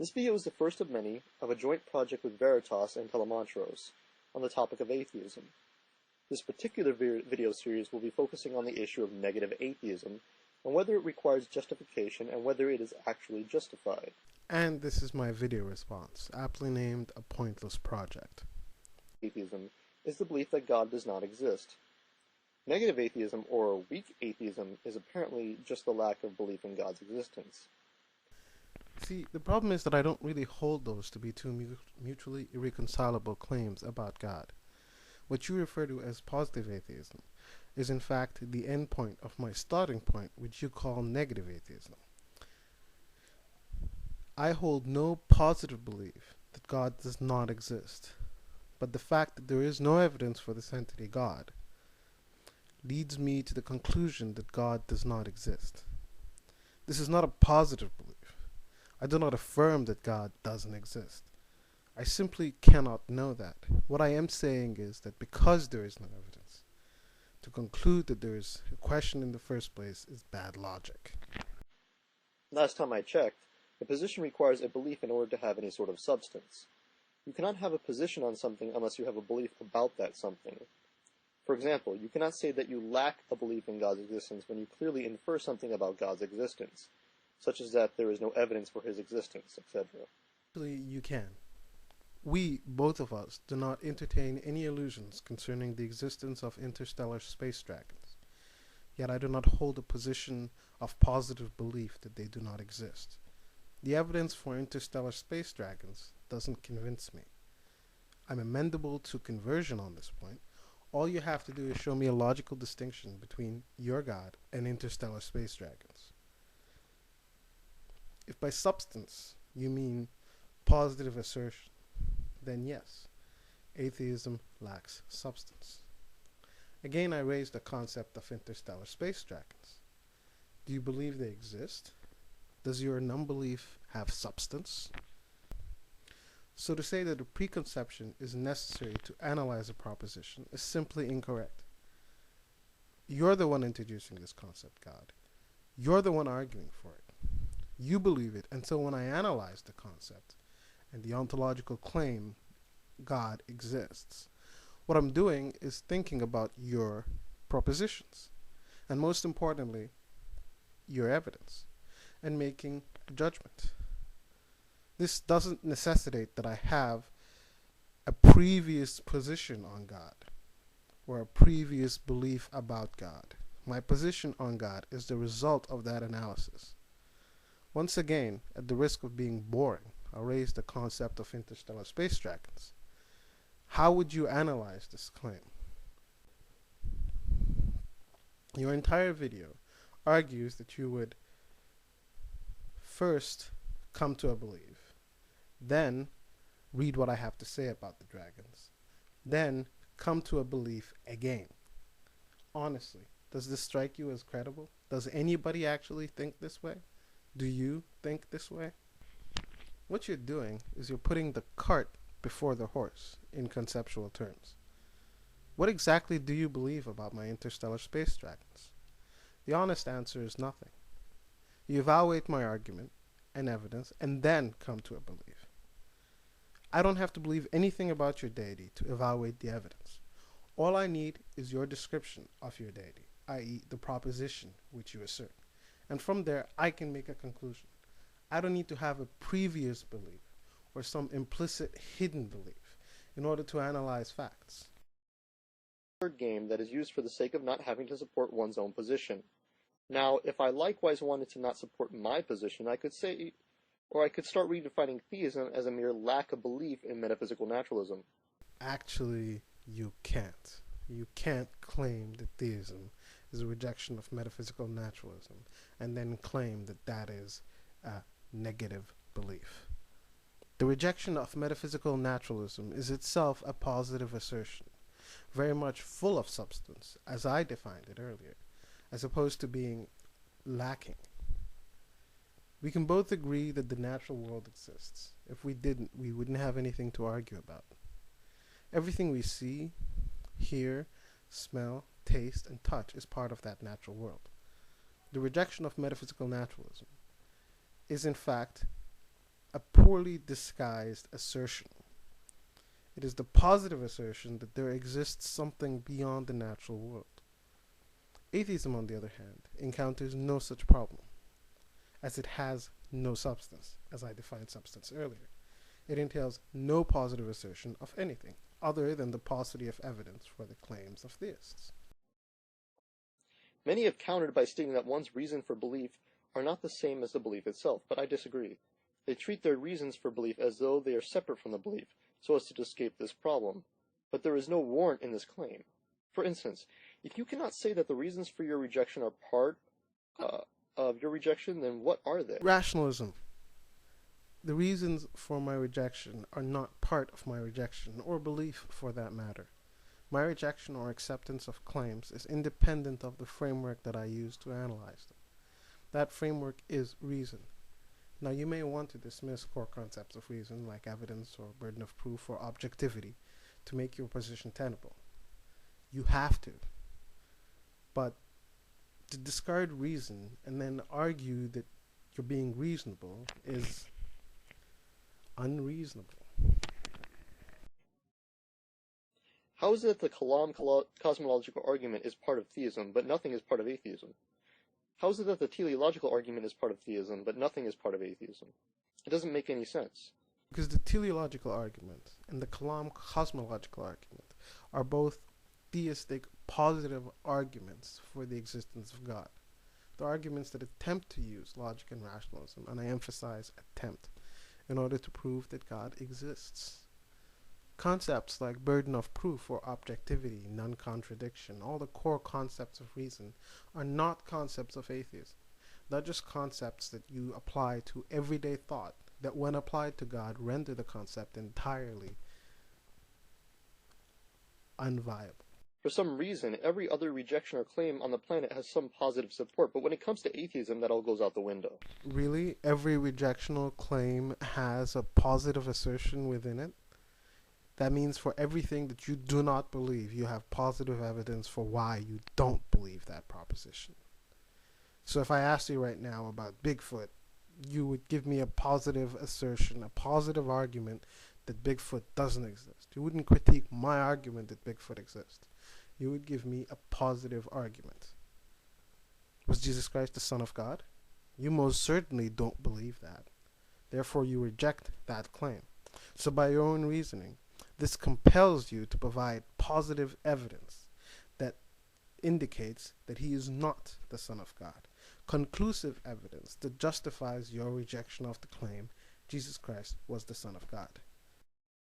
This video is the first of many of a joint project with Veritas and Telemonstros on the topic of atheism. This particular video series will be focusing on the issue of negative atheism and whether it requires justification and whether it is actually justified. And this is my video response, aptly named A Pointless Project. Atheism is the belief that God does not exist. Negative atheism, or weak atheism, is apparently just the lack of belief in God's existence. See, the problem is that I don't really hold those to be two mutually irreconcilable claims about God. What you refer to as positive atheism is in fact the end point of my starting point, which you call negative atheism. I hold no positive belief that God does not exist, but the fact that there is no evidence for this entity God leads me to the conclusion that God does not exist. This is not a positive belief. I do not affirm that God doesn't exist. I simply cannot know that. What I am saying is that because there is no evidence, to conclude that there is a question in the first place is bad logic. Last time I checked, a position requires a belief in order to have any sort of substance. You cannot have a position on something unless you have a belief about that something. For example, you cannot say that you lack a belief in God's existence when you clearly infer something about God's existence, such as that there is no evidence for his existence, etc. Actually, you can. We, both of us, do not entertain any illusions concerning the existence of interstellar space dragons. Yet I do not hold a position of positive belief that they do not exist. The evidence for interstellar space dragons doesn't convince me. I'm amendable to conversion on this point. All you have to do is show me a logical distinction between your God and interstellar space dragons. If by substance you mean positive assertion, then yes, atheism lacks substance. Again, I raise the concept of interstellar space dragons. Do you believe they exist? Does your non-belief have substance? So to say that a preconception is necessary to analyze a proposition is simply incorrect. You're the one introducing this concept, God. You're the one arguing for it. You believe it, and so when I analyze the concept and the ontological claim God exists, what I'm doing is thinking about your propositions, and most importantly, your evidence, and making a judgment. This doesn't necessitate that I have a previous position on God or a previous belief about God. My position on God is the result of that analysis. Once again, at the risk of being boring, I'll raise the concept of interstellar space dragons. How would you analyze this claim? Your entire video argues that you would first come to a belief, then read what I have to say about the dragons, then come to a belief again. Honestly, does this strike you as credible? Does anybody actually think this way? Do you think this way? What you're doing is you're putting the cart before the horse in conceptual terms. What exactly do you believe about my interstellar space dragons? The honest answer is nothing. You evaluate my argument and evidence and then come to a belief. I don't have to believe anything about your deity to evaluate the evidence. All I need is your description of your deity, i.e. the proposition which you assert. And from there, I can make a conclusion. I don't need to have a previous belief or some implicit hidden belief in order to analyze facts. Third game that is used for the sake of not having to support one's own position. Now, if I likewise wanted to not support my position, I could say, or I could start redefining theism as a mere lack of belief in metaphysical naturalism. Actually, you can't. You can't claim that theism is a rejection of metaphysical naturalism and then claim that that is a negative belief. The rejection of metaphysical naturalism is itself a positive assertion, very much full of substance, as I defined it earlier, as opposed to being lacking. We can both agree that the natural world exists. If we didn't, we wouldn't have anything to argue about. Everything we see, hear, smell, taste, and touch is part of that natural world. The rejection of metaphysical naturalism is in fact a poorly disguised assertion. It is the positive assertion that there exists something beyond the natural world. Atheism, on the other hand, encounters no such problem, as it has no substance, as I defined substance earlier. It entails no positive assertion of anything, other than the paucity of evidence for the claims of theists. Many have countered by stating that one's reason for belief are not the same as the belief itself, but I disagree. They treat their reasons for belief as though they are separate from the belief, so as to escape this problem. But there is no warrant in this claim. For instance, if you cannot say that the reasons for your rejection are part of your rejection, then what are they? Rationalism. The reasons for my rejection are not part of my rejection, or belief for that matter. My rejection or acceptance of claims is independent of the framework that I use to analyze them. That framework is reason. Now, you may want to dismiss core concepts of reason, like evidence or burden of proof or objectivity, to make your position tenable. You have to. But to discard reason and then argue that you're being reasonable is unreasonable. How is it that the Kalam cosmological argument is part of theism, but nothing is part of atheism? How is it that the teleological argument is part of theism, but nothing is part of atheism? It doesn't make any sense. Because the teleological argument and the Kalam cosmological argument are both theistic positive arguments for the existence of God. The arguments that attempt to use logic and rationalism, and I emphasize attempt, in order to prove that God exists. Concepts like burden of proof or objectivity, non-contradiction, all the core concepts of reason are not concepts of atheism. They're just concepts that you apply to everyday thought that when applied to God render the concept entirely unviable. For some reason, every other rejection or claim on the planet has some positive support, but when it comes to atheism, that all goes out the window. Really? Every rejectional claim has a positive assertion within it? That means for everything that you do not believe, you have positive evidence for why you don't believe that proposition. So if I asked you right now about Bigfoot, you would give me a positive assertion, a positive argument that Bigfoot doesn't exist. You wouldn't critique my argument that Bigfoot exists. You would give me a positive argument. Was Jesus Christ the Son of God? You most certainly don't believe that. Therefore, you reject that claim. So by your own reasoning, this compels you to provide positive evidence that indicates that he is not the Son of God. Conclusive evidence that justifies your rejection of the claim Jesus Christ was the Son of God.